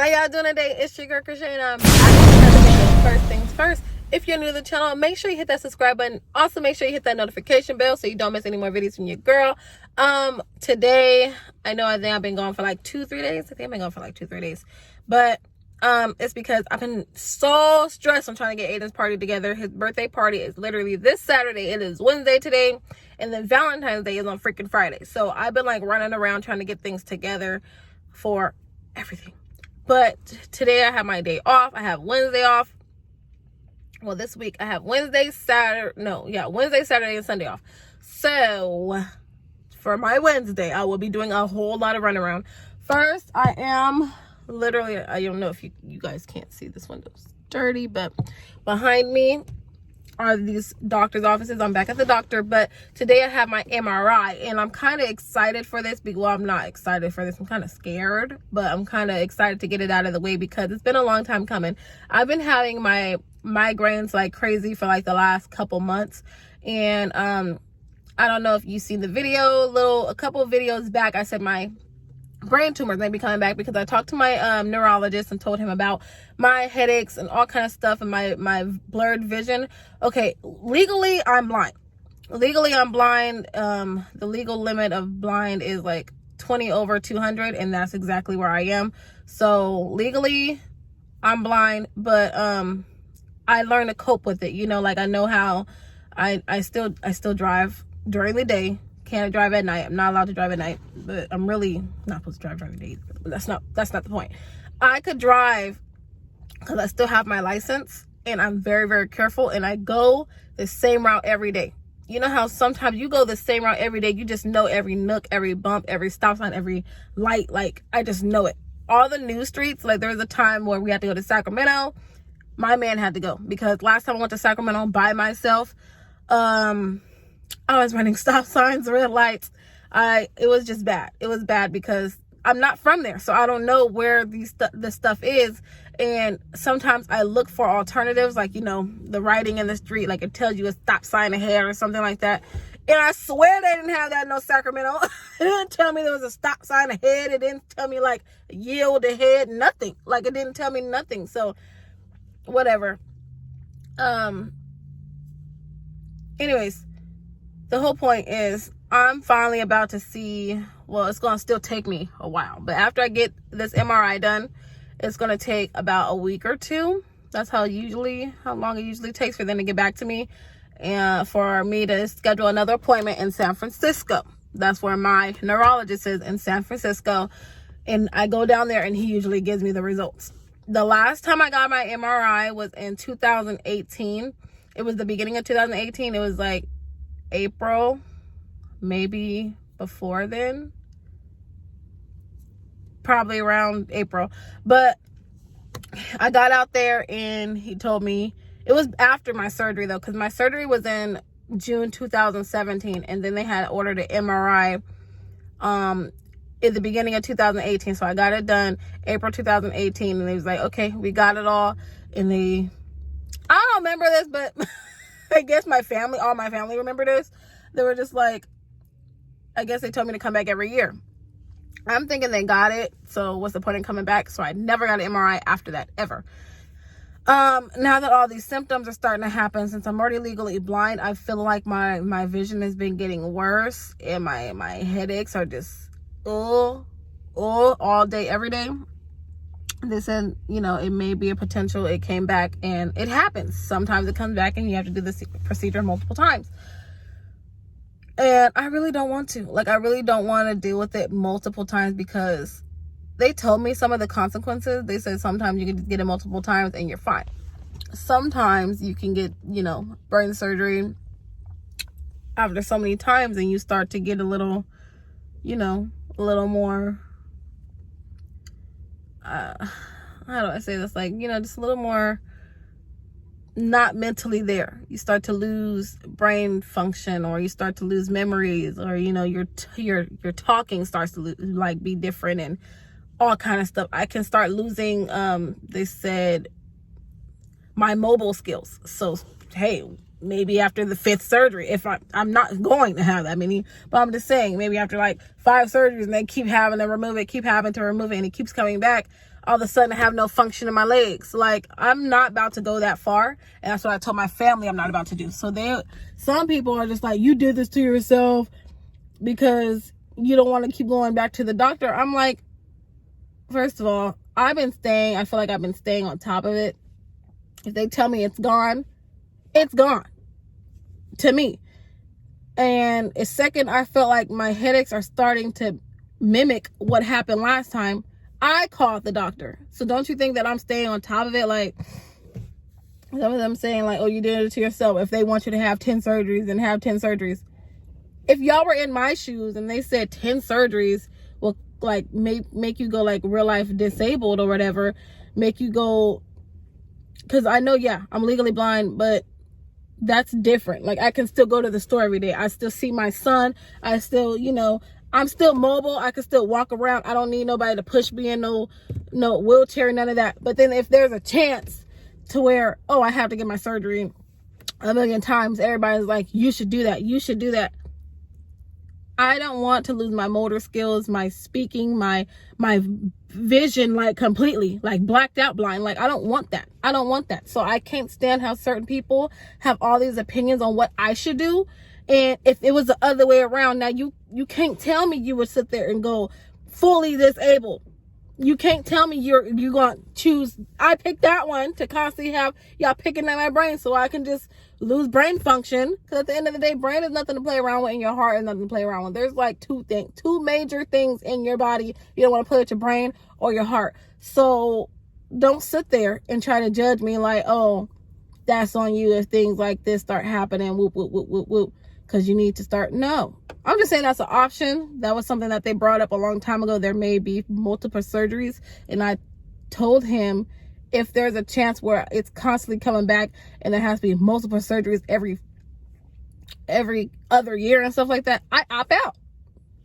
How y'all doing today? It's your girl Krisha, and I'm back with another video. First things first, if you're new to the channel, make sure you hit that subscribe button. Also, make sure you hit that notification bell so you don't miss any more videos from your girl. Today, I think I've been gone for like 2-3 days. I think I've been gone for like 2-3 days. But it's because I've been so stressed on trying to get Aiden's party together. His birthday party is literally this Saturday. It is Wednesday today, and then Valentine's Day is on freaking Friday. So I've been like running around trying to get things together for everything. But today I have my day off. I have Wednesday off. Well, this week I have Wednesday, Saturday, and Sunday off. So for my Wednesday, I will be doing a whole lot of runaround. First, I am literally, I don't know if you guys can't see, this window's dirty, but behind me are these doctor's offices. I'm back at the doctor, but today I have my MRI, and I'm kind of excited for this. Well, I'm not excited for this. I'm kind of scared, but I'm kind of excited to get it out of the way because it's been a long time coming. I've been having my migraines like crazy for like the last couple months, and I don't know if you've seen the video, a couple of videos back, I said my brain tumors may be coming back because I talked to my neurologist and told him about my headaches and all kind of stuff and my blurred vision. Okay, legally I'm blind. The legal limit of blind is like 20/200, and that's exactly where I am. So legally I'm blind, but I learned to cope with it. Like I know how I still drive during the day. Can't drive at night. I'm not allowed to drive at night, but I'm really not supposed to drive during the day. But that's not the point. I could drive because I still have my license, and I'm very, very careful, and I go the same route every day. You know how sometimes you go the same route every day, you just know every nook, every bump, every stop sign, every light. Like I just know it. All the new streets, like there was a time where we had to go to Sacramento. My man had to go because last time I went to Sacramento by myself, I was running stop signs, red lights. It was just bad. It was bad because I'm not from there, so I don't know where this stuff is. And sometimes I look for alternatives, like the writing in the street, like it tells you a stop sign ahead or something like that. And I swear they didn't have that in no Sacramento. It didn't tell me there was a stop sign ahead. It didn't tell me like yield ahead. Nothing. Like it didn't tell me nothing. So whatever. Anyways. The whole point is I'm finally about to see, well, it's going to still take me a while. But after I get this MRI done, it's going to take about a week or two. That's how long it usually takes for them to get back to me. And for me to schedule another appointment in San Francisco. That's where my neurologist is, in San Francisco. And I go down there and he usually gives me the results. The last time I got my MRI was in 2018. It was the beginning of 2018. It was like April, maybe before then, probably around April. But I got out there and he told me, it was after my surgery though, because my surgery was in June 2017, and then they had ordered an MRI in the beginning of 2018. So I got it done April 2018, and they was like, okay, we got it all. And I don't remember this, but I guess all my family remember this. They were just like, I guess they told me to come back every year. I'm thinking they got it, so what's the point in coming back? So I never got an MRI after that, ever. Now that all these symptoms are starting to happen, since I'm already legally blind, I feel like my vision has been getting worse, and my headaches are just all day, every day. They said, it may be a potential. It came back, and it happens. Sometimes it comes back and you have to do this procedure multiple times. And I really don't want to. Like, I really don't want to deal with it multiple times because they told me some of the consequences. They said sometimes you can just get it multiple times and you're fine. Sometimes you can get, brain surgery after so many times and you start to get a little more, how do I say this? Like, just a little more not mentally there. You start to lose brain function, or you start to lose memories, or your talking starts to be different, and all kind of stuff. I can start losing they said my mobile skills. So hey, maybe after the 5th surgery, if I'm not going to have that many, but I'm just saying maybe after like 5 surgeries and they keep having to remove it, and it keeps coming back, all of a sudden I have no function in my legs. Like, I'm not about to go that far. And that's what I told my family I'm not about to do. So some people are just like, you did this to yourself because you don't want to keep going back to the doctor. I'm like, first of all, I feel like I've been staying on top of it. If they tell me it's gone to me. And second, I felt like my headaches are starting to mimic what happened last time. I called the doctor. So don't you think that I'm staying on top of it? Like, some of them saying like, oh, you did it to yourself. If they want you to have 10 surgeries, then have 10 surgeries. If y'all were in my shoes and they said 10 surgeries will like make you go like real life disabled or whatever, make you go, because I know, yeah, I'm legally blind, but that's different. Like, I can still go to the store every day. I still see my son. I still, I'm still mobile. I can still walk around. I don't need nobody to push me in no wheelchair, none of that. But then if there's a chance to where, oh, I have to get my surgery a million times, everybody's like, you should do that. You should do that. I don't want to lose my motor skills, my speaking, my vision, like completely, like blacked out blind. Like, I don't want that. I don't want that. So I can't stand how certain people have all these opinions on what I should do. And if it was the other way around, now you can't tell me you would sit there and go fully disabled. You can't tell me you're going to choose. I picked that one to constantly have y'all picking at my brain so I can just lose brain function. Because at the end of the day, brain is nothing to play around with, and your heart is nothing to play around with. There's like two major things in your body you don't want to play with, your brain or your heart. So don't sit there and try to judge me like, oh, that's on you if things like this start happening. Whoop, whoop, whoop, whoop, whoop. Because you need to start. No. I'm just saying that's an option. That was something that they brought up a long time ago. There may be multiple surgeries. And I told him if there's a chance where it's constantly coming back and there has to be multiple surgeries every other year and stuff like that, I opt out.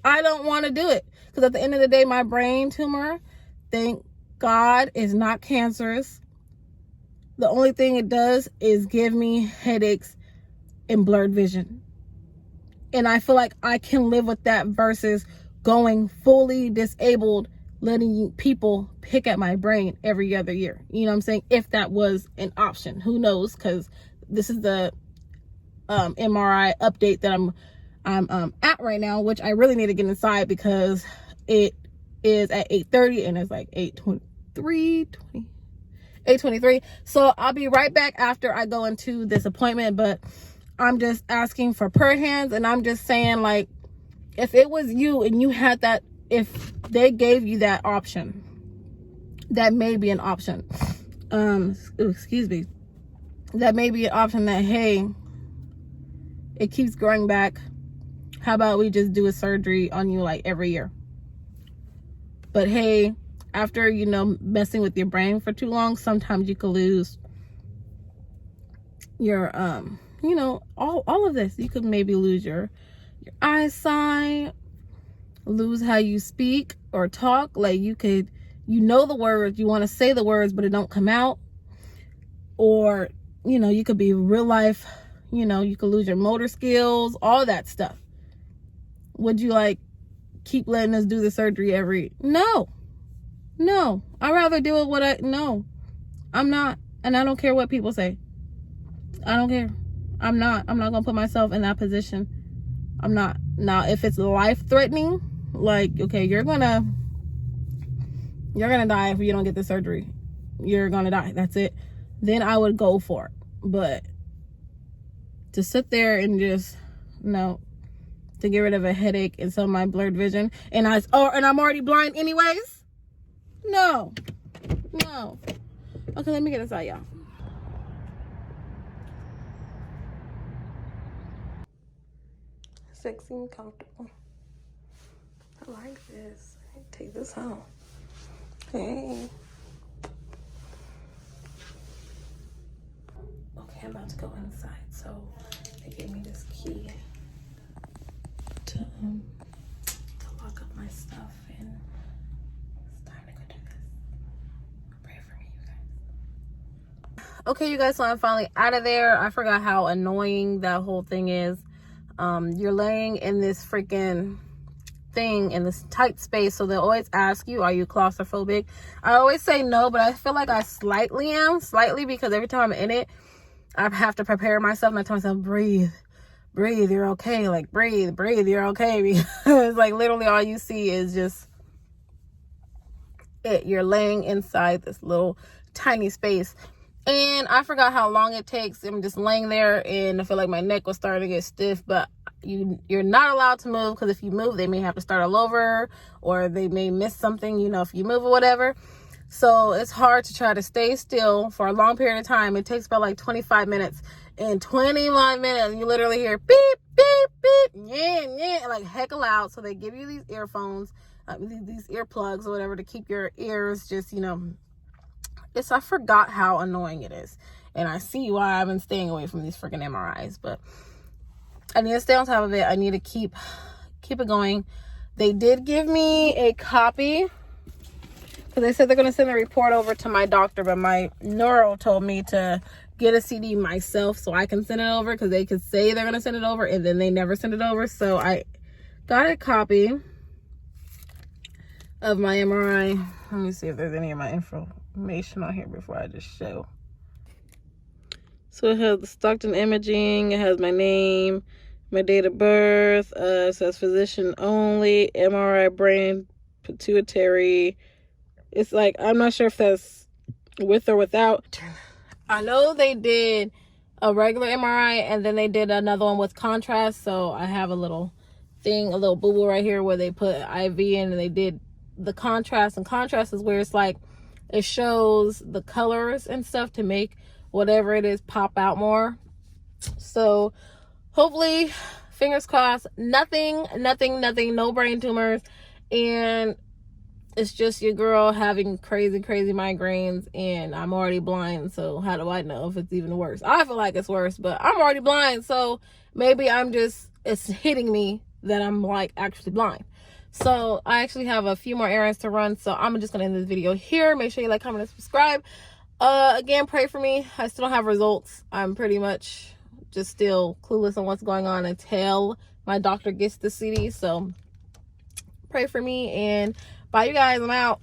I don't want to do it. Because at the end of the day, my brain tumor, thank God, is not cancerous. The only thing it does is give me headaches and blurred vision. And I feel like I can live with that versus going fully disabled, letting people pick at my brain every other year. You know what I'm saying? If that was an option. Who knows? Because this is the MRI update that I'm at right now, which I really need to get inside because it is at 8:30 and it's like 8:23. So I'll be right back after I go into this appointment, but I'm just asking for prayer hands, and I'm just saying, like, if it was you and you had that, if they gave you that option, that may be an option. Excuse me. That may be an option that, hey, it keeps growing back. How about we just do a surgery on you like every year? But hey, after, messing with your brain for too long, sometimes you could lose your, all of this. You could maybe lose your eyesight, lose how you speak or talk. Like, you could, the words, you want to say the words, but it don't come out. Or, you could be real life, you could lose your motor skills, all that stuff. Would you keep letting us do the surgery No. I'd rather deal with what no, I'm not. And I don't care what people say. I don't care. I'm not gonna put myself in that position. I'm not. Now, if it's life-threatening, okay, you're gonna die if you don't get the surgery. You're gonna die. That's it. Then I would go for it. But to sit there and just, to get rid of a headache and some of my blurred vision, and I'm already blind anyways? No. Okay, let me get inside, y'all. Sexy and comfortable. I like this. Take this home. Hey. Okay, I'm about to go inside. So they gave me this key to lock up my stuff, and it's time to go do this. Pray for me, you guys. Okay, you guys, so I'm finally out of there. I forgot how annoying that whole thing is. You're laying in this freaking thing in this tight space. So they'll always ask you, are you claustrophobic? I always say no, but I feel like I slightly am, because every time I'm in it, I have to prepare myself, and I tell myself, breathe, you're okay. Like, breathe, you're okay. Because like literally all you see is just it. You're laying inside this little tiny space. And I forgot how long it takes. I'm just laying there, and I feel like my neck was starting to get stiff, but you're not allowed to move, because if you move, they may have to start all over, or they may miss something, you know, if you move or whatever. So it's hard to try to stay still for a long period of time. It takes about like 25 minutes. In 25 minutes, you literally hear beep, beep, beep, yeah, like heck loud. So they give you these earphones, these earplugs or whatever, to keep your ears just, you know, I forgot how annoying it is. And I see why I've been staying away from these freaking MRIs. But I need to stay on top of it. I need to keep it going. They did give me a copy, because they said they're going to send a report over to my doctor, but my neuro told me to get a CD myself so I can send it over, because they could say they're going to send it over and then they never send it over. So I got a copy of my MRI. Let me see if there's any of my information on here before I just show. So it has the Stockton imaging, it has my name, my date of birth, it says physician only, MRI brain, pituitary. It's like, I'm not sure if that's with or without. I know they did a regular MRI, and then they did another one with contrast. So I have a little thing, a little boo-boo right here where they put IV in, and they did the contrast. And contrast is where it's like, it shows the colors and stuff to make whatever it is pop out more. So hopefully, fingers crossed, nothing, no brain tumors. And it's just your girl having crazy migraines, and I'm already blind. So how do I know if it's even worse? I feel like it's worse, but I'm already blind. So maybe it's hitting me that I'm like actually blind. So I actually have a few more errands to run. So I'm just going to end this video here. Make sure you like, comment, and subscribe. Again, pray for me. I still don't have results. I'm pretty much just still clueless on what's going on until my doctor gets the CD. So pray for me, and bye, you guys. I'm out.